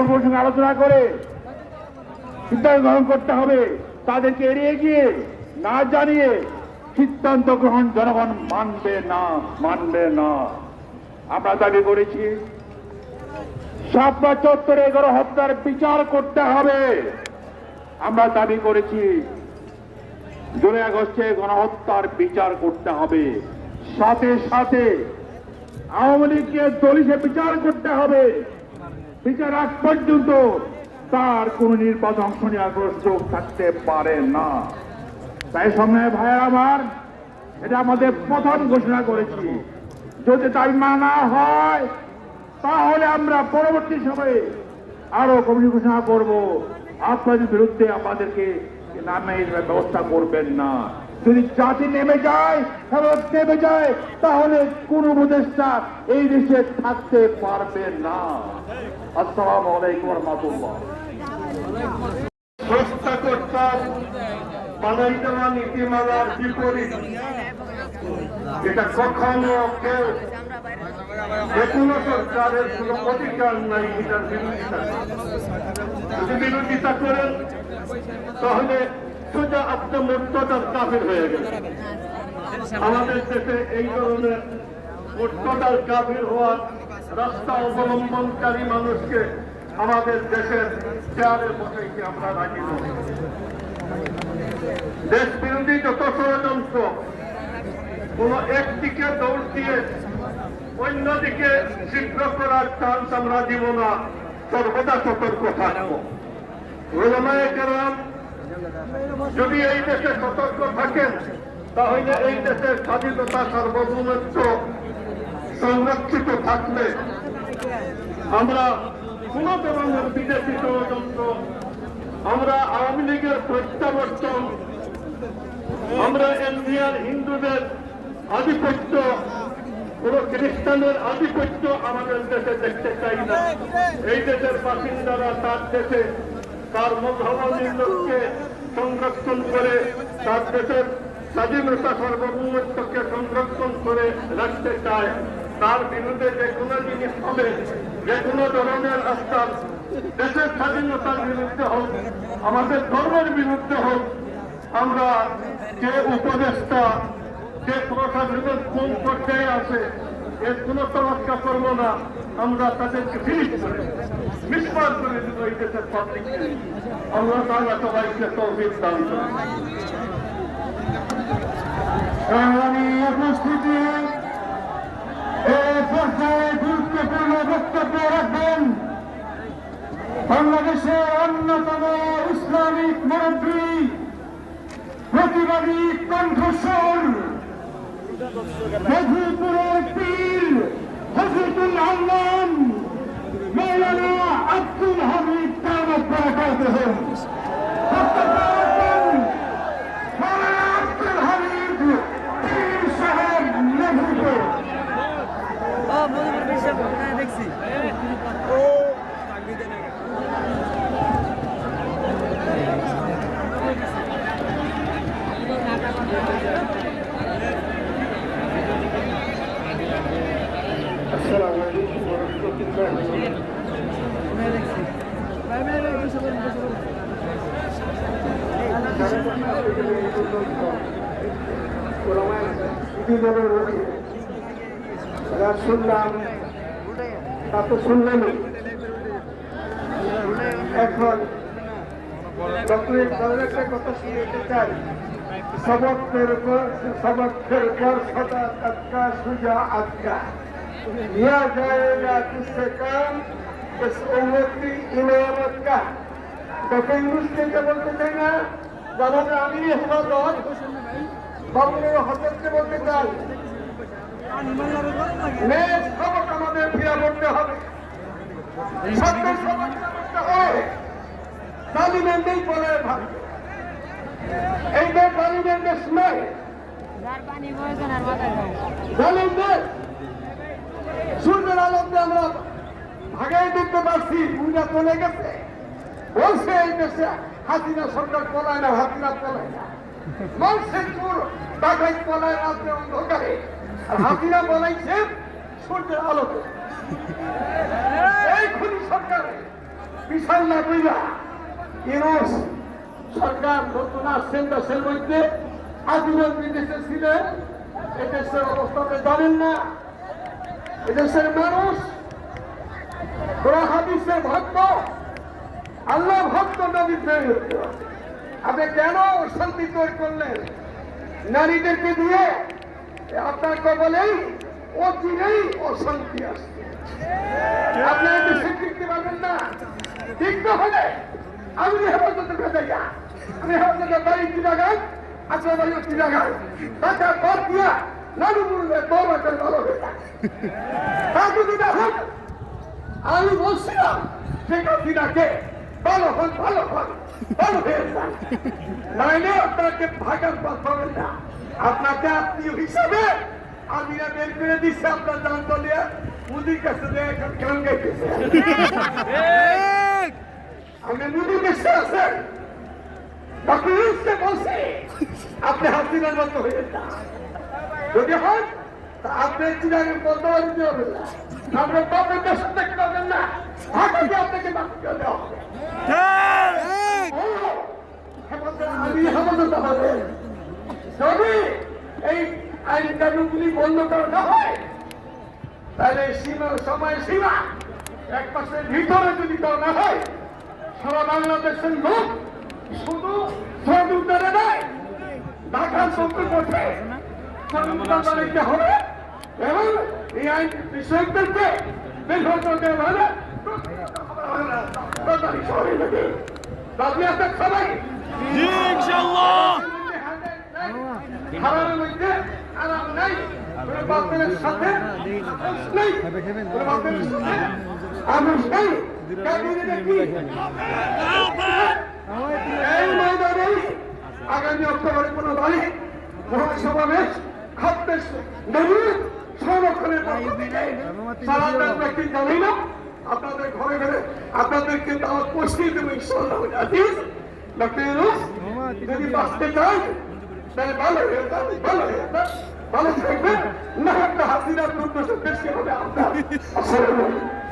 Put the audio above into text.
দলগুলোর সঙ্গে আলোচনা করে সিদ্ধান্ত গ্রহণ করতে হবে। তাদেরকে এড়িয়ে গিয়ে না জানিয়ে সিদ্ধান্ত গ্রহণ জনগণ মানবে না। আমরা দাবি করেছি শাপলা চত্বরে গণহত্যার বিচার করতে হবে। আমরা দাবি করেছি 2 আগস্টে গণহত্যার বিচার করতে হবে। সাথে সাথে আওয়ামী লীগকে দলিলে বিচার করতে হবে। বিচার আগ পর্যন্ত তার কোন নির্বাচন অংশ নেওয়ার কোনো সুযোগ থাকতে পারে না। তাই সামনে ভাইয়ের আমার, এটা আমাদের প্রথম ঘোষণা করেছি। যদি তাই মানা হয় তাহলে আমরা পরবর্তী সময়ে আরো কমিটি ঘোষণা করব। আপনাদের বিরুদ্ধে আমাদেরকে নামে ব্যবস্থা করবেন না। যদি জাতি নেমে যায়, তাহলে কোন উপদেষ্টা এই দেশে থাকতে পারবে না। আসসালামু আলাইকুম ওয়া রাহমাতুল্লাহ। বানাই দেওয়া নীতিমালার বিপরীত এটা কখনো কেউ যে কোনো সরকারের কোনো অধিকার নাই এটার বিরোধিতা। যদি বিরোধিতা করেন তাহলে সোজা আপনি মুর্তদার কাফির হয়ে গেলেন। আমাদের দেশে এই ধরনের মুর্তদার কাফির হওয়ার রাস্তা অবলম্বনকারী মানুষকে আমাদের দেশের চেয়ারে বসাইতে আমরা রাজি নই। দেশ বিরোধী যত ষড়যন্ত্র কোন একদিকে দৌড় দিয়ে অন্যদিকে ছিদ্র করার চান্স আমরা দিব না। সর্বদা সতর্ক থাকবো। ওলামায়ে কেরাম যদি এই দেশে সতর্ক থাকেন তাহলে এই দেশের স্বাধীনতা সার্বভৌমত্ব সংরক্ষিত থাকলে আমরা কোন ধরনের বিদেশি ষড়যন্ত্র, আমরা আওয়ামী লীগের প্রত্যাবর্তন, আমরা ইন্ডিয়ান হিন্দুদের আধিপত্য, কোন খ্রিস্টানের আধিপত্য আমাদের দেশে দেখতে চাই না। এই দেশের বাসিন্দারা তার দেশে তার মধ্যমকে সংরক্ষণ করে তার দেশের স্বাধীনতা সার্বভৌমত্বকে সংরক্ষণ করে রাখতে চায়। তার বিরুদ্ধে যে কোনো জিনিস হবে, যে কোনো ধরনের রাস্তার দেশের স্বাধীনতার বিরুদ্ধে হোক, আমাদের ধর্মের বিরুদ্ধে হোক, আমরা যে উপদেষ্টা যে প্রশাসনের কোন পর্যায়ে আছে এর কোন তরক্কা করবো না। আমরা তাদেরকে ফিনিশ করে মিসমার করে দেবো এই দেশের পাবলিককে। আল্লাহ তাআলা সবাইকে তৌফিক দান করুন। উপস্থিতি এই পর্যায়ে গুরুত্বপূর্ণ বক্তব্য রাখবেন বাংলাদেশের অন্যতম ইসলামিক মুরব্বী, প্রতিবাদী কণ্ঠস্বর, মধুপুরের পীর হযরতুল আল্লাম মাওলানা আব্দুল হামিদ দাওয়াত বারাকাতুহু। আব্দুল হামিদ পীর সাহেব মধুপুর। দেখছি শুনলাম তা তো শুনলেনই। এখন ডক্টরের একটা কথা শুনতে চাই। सबक फिर कर सदा तबका सुजा अबका लिया जाएगा किससे काम इस उम्मत की इमामत का। डॉक्टर इंग्लिश के बोलते थे ना जब আমি হেফাজত বাবুলের হজরতকে বলতে চাই নেক্সট সবক আমাদের ফিরে করতে হবে। সত্যের সবক করতে হয়। জালিমের নেই বলে ভাই এইটা জালিমের দেশ নয়। জালিমদের সূর্যের আলোকে আমরা ভাগাই দিতে পারছি, পূজা চলে গেছে। বলছে এই দেশে হাসিনা সরকার পলায় না, হাসিনা পলায় না। মানুষের চোর ডাকাই পলায় রাত্রে অন্ধকারে, আর হাসিনা পলাইছে সূর্যের আলোকে। এই খুনি সরকারে বিশাল না কইরা ইউনুস সরকার নতুন আসছেন দেশের মধ্যে আজীবন বিদেশে ছিলেন। এদেশের অবস্থাতে জানেন না। এদেশের মানুষ কোরআন হাদিসের ভক্ত, আল্লাহ ভক্ত, নবী প্রেমিক। আপনি কেন শান্তি তৈরি করলেন নারীদেরকে দিয়ে? আপনার কবলেই অচিরেই অশান্তি আসছে। আপনি দেশে টিকতে পারবেন না। টিকতে হলে আমি হেফাজতের কাছে যা, আমি হেফাজতের বাড়ি চিরাগান, আপনার বাড়ি চিরাগান, টাকা কর দিয়া নানু বলবে তোমার ভালো হয়ে যায়। তা যদি দেখুন, আমি বলছিলাম শেখ হাসিনাকে ভালো হন, ভালো হন, ভালো হয়ে যান, নাইলে আপনাকে ভাগার পথ পাবেন না। আপনাকে আত্মীয় হিসাবে আমিরা বের করে দিচ্ছে, আপনার দান চলিয়ে মুদির কাছে গান গাইতেছে। আপনি মুদির কাছে আছেন, ডক্টর ইউনূসকে বলছে আপনি হাসিনার মতো হয়ে যান। যদি হন তা আপনি চিরাগের বলতে পারবেন না, আপনার বাপের দেশের থেকে পাবেন না, ঢাকাকে আপনাকে বাকি করে দেওয়া হবে। আমি হেফাজত হবে যদি এই আইন কানুনগুলি বন্ধ করা না হয়, তাহলে সময় সীমা এক মাসের ভিতরে যদি করা না হয়, সারা বাংলাদেশের লোক শুধু উদ্ধারে নয়, ঢাকার চৌকি করছে বানাইতে হবে এবং এই আইন বিষয়দেরকে বের করতে হবে। সবাই হারামের মধ্যে আরাম নাই, বাপের সাথে নেই, বাপের সাথে আমিষ নেই। এই ময়দানে আগামী অক্টোবরে কোন দলে মহাসমাবেশ খাদ্যের সংরক্ষণের সারা ব্যক্তি জানি না। আপনাদের ঘরে ঘরে আপনাদেরকে দাওয়াত পৌঁছিয়ে দেবো ইনশাআল্লাহ। ডক্টর ইউনূস যদি বাঁচতে চান তাহলে ভালো হয়ে যান, ভালো হয়ে যান, ভালো থাকবেন না। একটা হাসিনার দুর্দশা দেশকে হবে আপনার। আসসালামু আলাইকুম।